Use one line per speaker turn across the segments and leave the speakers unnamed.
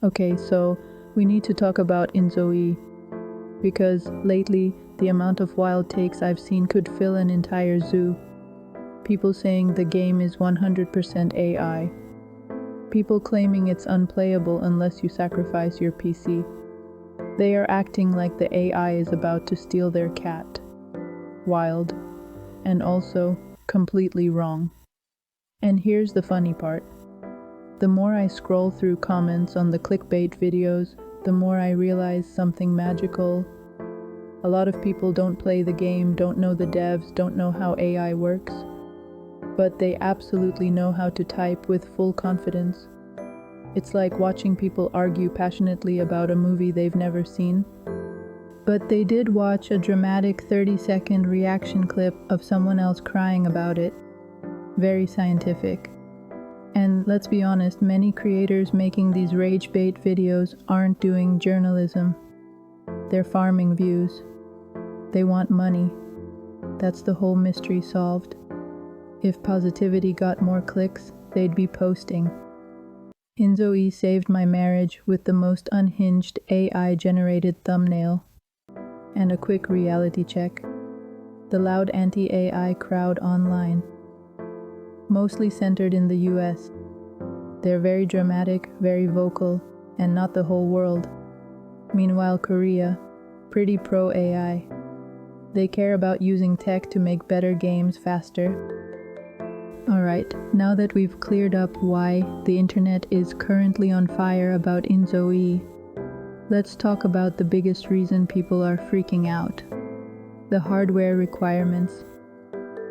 Okay, so we need to talk about InZOI, because lately the amount of wild takes I've seen could fill an entire zoo. People saying the game is 100% AI. People claiming it's unplayable unless you sacrifice your PC. They are acting like the AI is about to steal their cat. Wild. And also completely wrong. And here's the funny part. The more I scroll through comments on the clickbait videos, the more I realize something magical. A lot of people don't play the game, don't know the devs, don't know how AI works, but they absolutely know how to type with full confidence. It's like watching people argue passionately about a movie they've never seen. But they did watch a dramatic 30-second reaction clip of someone else crying about it. Very scientific. And let's be honest, many creators making these rage bait videos aren't doing journalism. They're farming views. They want money. That's the whole mystery solved. If positivity got more clicks, they'd be posting. InZOI saved my marriage with the most unhinged AI-generated thumbnail. And a quick reality check. The loud anti-AI crowd online. Mostly centered in the US. They're very dramatic, very vocal, and not the whole world. Meanwhile, Korea, pretty pro-AI. They care about using tech to make better games faster. Alright, now that we've cleared up why the internet is currently on fire about InZOI, let's talk about the biggest reason people are freaking out. The hardware requirements.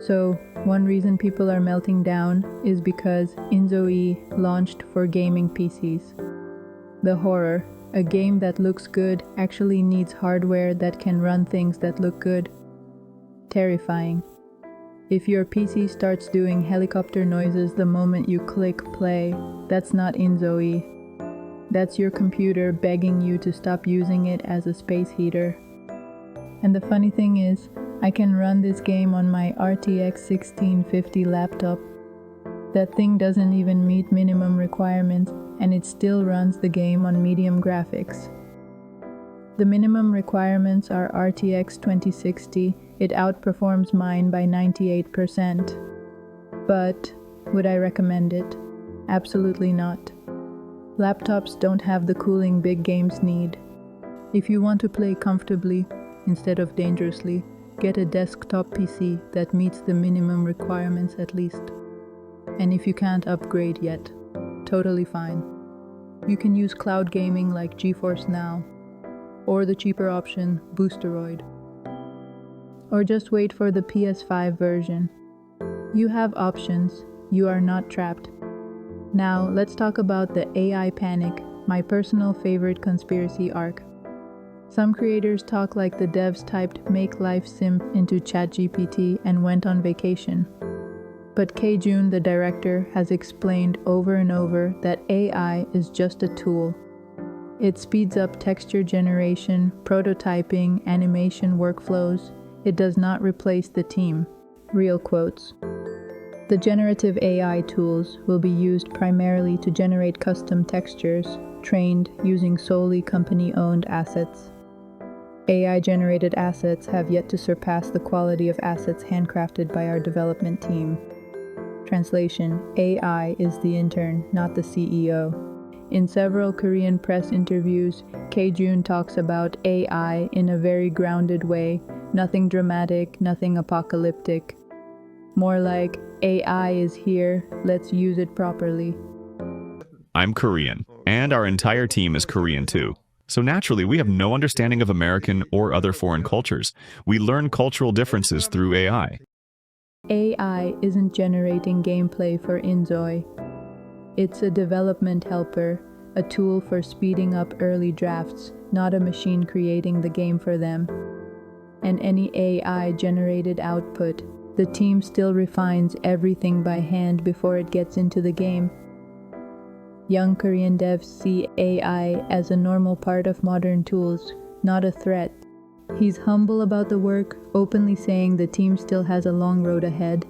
So, one reason people are melting down is because InZOI launched for gaming PCs. The horror, a game that looks good actually needs hardware that can run things that look good. Terrifying. If your PC starts doing helicopter noises the moment you click play, that's not InZOI. That's your computer begging you to stop using it as a space heater. And the funny thing is, I can run this game on my RTX 1650 laptop. That thing doesn't even meet minimum requirements, and it still runs the game on medium graphics. The minimum requirements are RTX 2060, it outperforms mine by 98%. But, would I recommend it? Absolutely not. Laptops don't have the cooling big games need. If you want to play comfortably, instead of dangerously, get a desktop PC that meets the minimum requirements at least. And if you can't upgrade yet, totally fine. You can use cloud gaming like GeForce Now, or the cheaper option, Boosteroid. Or just wait for the PS5 version. You have options, you are not trapped. Now let's talk about the AI panic, my personal favorite conspiracy arc. Some creators talk like the devs typed "make life simp" into ChatGPT and went on vacation. But K-Jun, the director, has explained over and over that AI is just a tool. It speeds up texture generation, prototyping, animation workflows. It does not replace the team. Real quotes. The generative AI tools will be used primarily to generate custom textures, trained using solely company-owned assets. AI-generated assets have yet to surpass the quality of assets handcrafted by our development team. Translation: AI is the intern, not the CEO. In several Korean press interviews, K-Jun talks about AI in a very grounded way, nothing dramatic, nothing apocalyptic. More like, AI is here, let's use it properly.
I'm Korean, and our entire team is Korean too. So naturally, we have no understanding of American or other foreign cultures. We learn cultural differences through AI.
AI isn't generating gameplay for InZOI. It's a development helper, a tool for speeding up early drafts, not a machine creating the game for them. And any AI-generated output, the team still refines everything by hand before it gets into the game. Young Korean devs see AI as a normal part of modern tools, not a threat. He's humble about the work, openly saying the team still has a long road ahead.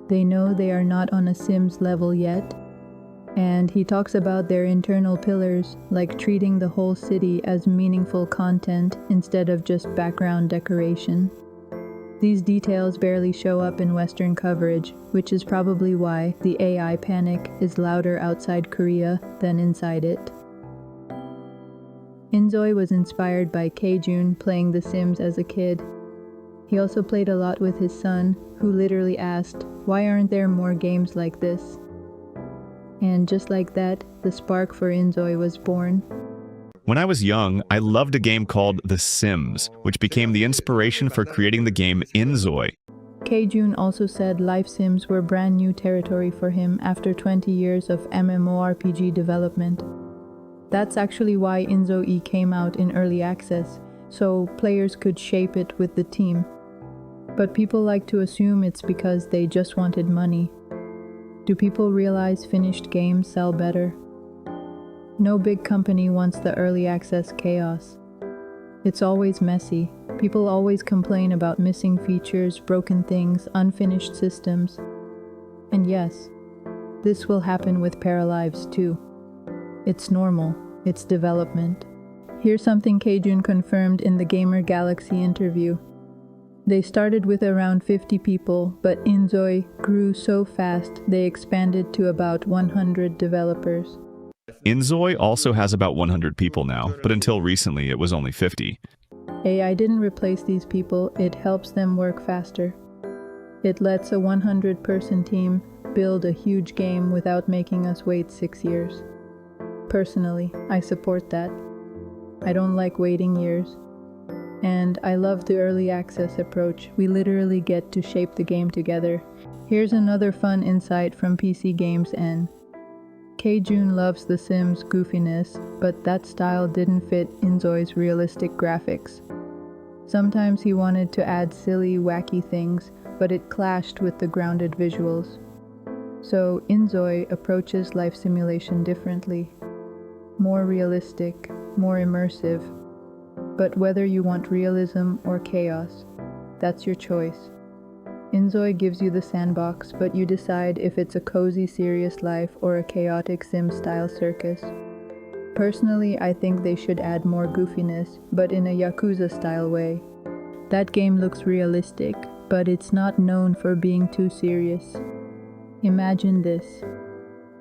They know they are not on a Sims level yet. And he talks about their internal pillars, like treating the whole city as meaningful content instead of just background decoration. These details barely show up in Western coverage, which is probably why the AI panic is louder outside Korea than inside it. InZOI was inspired by K-Jun playing The Sims as a kid. He also played a lot with his son, who literally asked, "Why aren't there more games like this?" And just like that, the spark for InZOI was born.
When I was young, I loved a game called The Sims, which became the inspiration for creating the game InZOI.
K-Jun also said life sims were brand new territory for him after 20 years of MMORPG development. That's actually why InZOI came out in early access, so players could shape it with the team. But people like to assume it's because they just wanted money. Do people realize finished games sell better? No big company wants the early access chaos. It's always messy. People always complain about missing features, broken things, unfinished systems. And yes, this will happen with Paralives too. It's normal. It's development. Here's something K-Jun confirmed in the Gamer Galaxy interview. They started with around 50 people, but InZOI grew so fast they expanded to about 100 developers.
InZOI also has about 100 people now, but until recently it was only 50.
AI didn't replace these people, it helps them work faster. It lets a 100-person team build a huge game without making us wait 6 years. Personally, I support that. I don't like waiting years. And I love the early access approach. We literally get to shape the game together. Here's another fun insight from PC Games N. K-Jun loves The Sims goofiness, but that style didn't fit InZOI's realistic graphics. Sometimes he wanted to add silly, wacky things, but it clashed with the grounded visuals. So InZOI approaches life simulation differently. More realistic, more immersive. But whether you want realism or chaos, that's your choice. InZOI gives you the sandbox, but you decide if it's a cozy, serious life or a chaotic sim-style circus. Personally, I think they should add more goofiness, but in a Yakuza-style way. That game looks realistic, but it's not known for being too serious. Imagine this.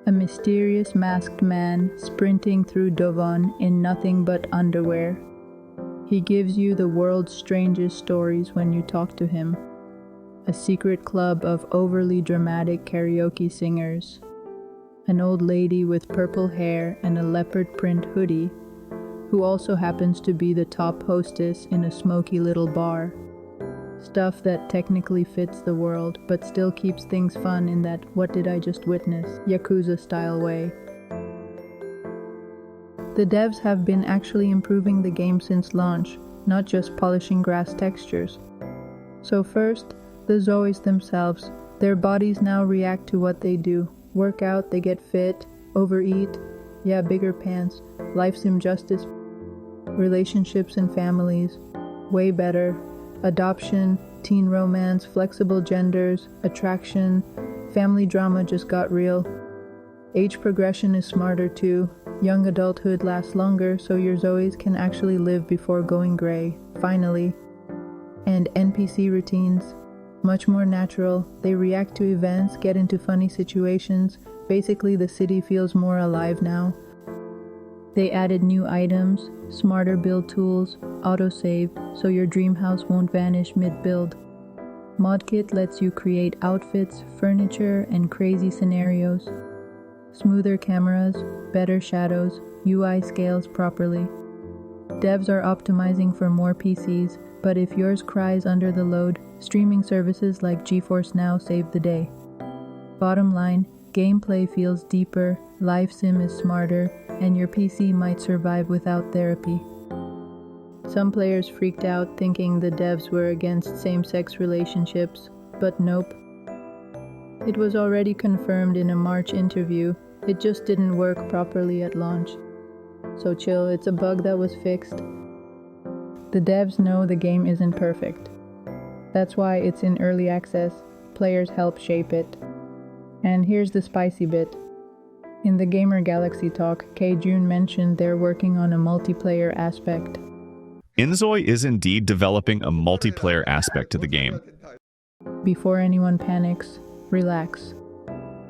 A mysterious masked man sprinting through Dovon in nothing but underwear. He gives you the world's strangest stories when you talk to him. A secret club of overly dramatic karaoke singers. An old lady with purple hair and a leopard print hoodie, who also happens to be the top hostess in a smoky little bar. Stuff that technically fits the world, but still keeps things fun in that "what did I just witness" Yakuza-style way. The devs have been actually improving the game since launch, not just polishing grass textures. So first, the Zois themselves. Their bodies now react to what they do. Work out, they get fit, overeat, yeah, bigger pants, life sim justice, relationships and families, way better, adoption, teen romance, flexible genders, attraction, family drama just got real. Age progression is smarter too. Young adulthood lasts longer, so your Zoes can actually live before going gray, finally. And NPC routines. Much more natural. They react to events, get into funny situations. Basically, the city feels more alive now. They added new items, smarter build tools, autosave, so your dream house won't vanish mid-build. ModKit lets you create outfits, furniture, and crazy scenarios. Smoother cameras, better shadows, UI scales properly. Devs are optimizing for more PCs, but if yours cries under the load, streaming services like GeForce Now save the day. Bottom line, gameplay feels deeper, live sim is smarter, and your PC might survive without therapy. Some players freaked out thinking the devs were against same-sex relationships, but nope. It was already confirmed in a March interview, it just didn't work properly at launch. So chill, it's a bug that was fixed. The devs know the game isn't perfect. That's why it's in early access. Players help shape it. And here's the spicy bit. In the Gamer Galaxy talk, K-Jun mentioned they're working on a multiplayer aspect.
InZOI is indeed developing a multiplayer aspect to the game.
Before anyone panics, relax.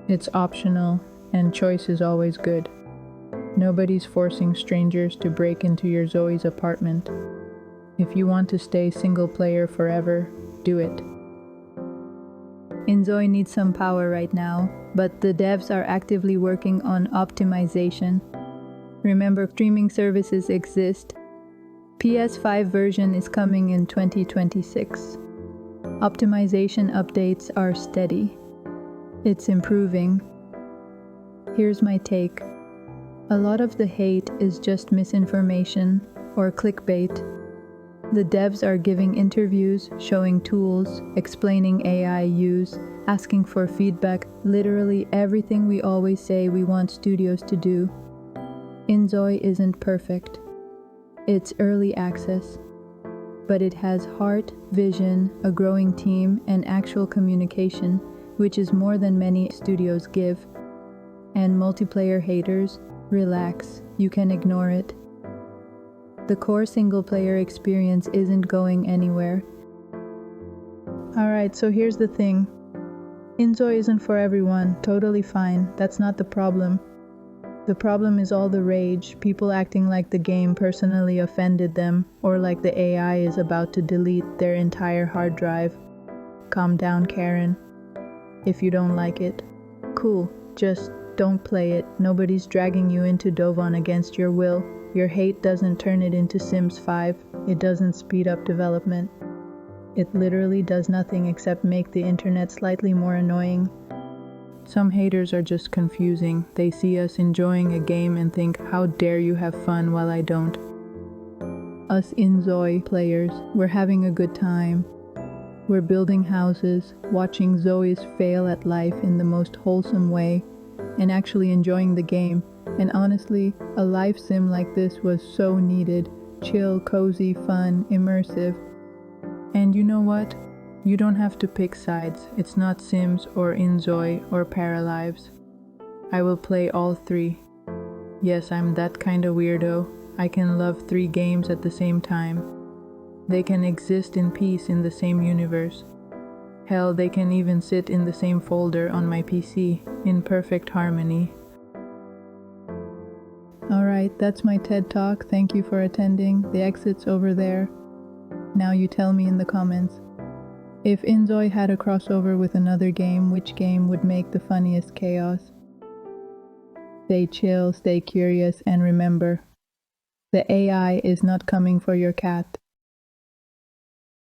It's optional, and choice is always good. Nobody's forcing strangers to break into your Zoe's apartment. If you want to stay single player forever, do it. InZOI needs some power right now, but the devs are actively working on optimization. Remember, streaming services exist. PS5 version is coming in 2026. Optimization updates are steady. It's improving. Here's my take. A lot of the hate is just misinformation or clickbait. The devs are giving interviews, showing tools, explaining AI use, asking for feedback, literally everything we always say we want studios to do. InZOI isn't perfect. It's early access, but it has heart, vision, a growing team, and actual communication, which is more than many studios give. And multiplayer haters, relax, you can ignore it. The core single-player experience isn't going anywhere. Alright, so here's the thing. InZOI isn't for everyone, totally fine, that's not the problem. The problem is all the rage, people acting like the game personally offended them, or like the AI is about to delete their entire hard drive. Calm down, Karen. If you don't like it, cool, just don't play it. Nobody's dragging you into Dovon against your will. Your hate doesn't turn it into Sims 5. It doesn't speed up development. It literally does nothing except make the internet slightly more annoying. Some haters are just confusing. They see us enjoying a game and think, how dare you have fun while I don't. Us InZOI players, we're having a good time. We're building houses, watching Zoes fail at life in the most wholesome way, and actually enjoying the game. And honestly, a life sim like this was so needed. Chill, cozy, fun, immersive. And you know what? You don't have to pick sides. It's not Sims or InZOI or Paralives. I will play all three. Yes, I'm that kind of weirdo. I can love 3 games at the same time. They can exist in peace in the same universe. Hell, they can even sit in the same folder on my PC, in perfect harmony. Alright, that's my TED Talk. Thank you for attending. The exit's over there. Now you tell me in the comments. If InZOI had a crossover with another game, which game would make the funniest chaos? Stay chill, stay curious, and remember, the AI is not coming for your cat.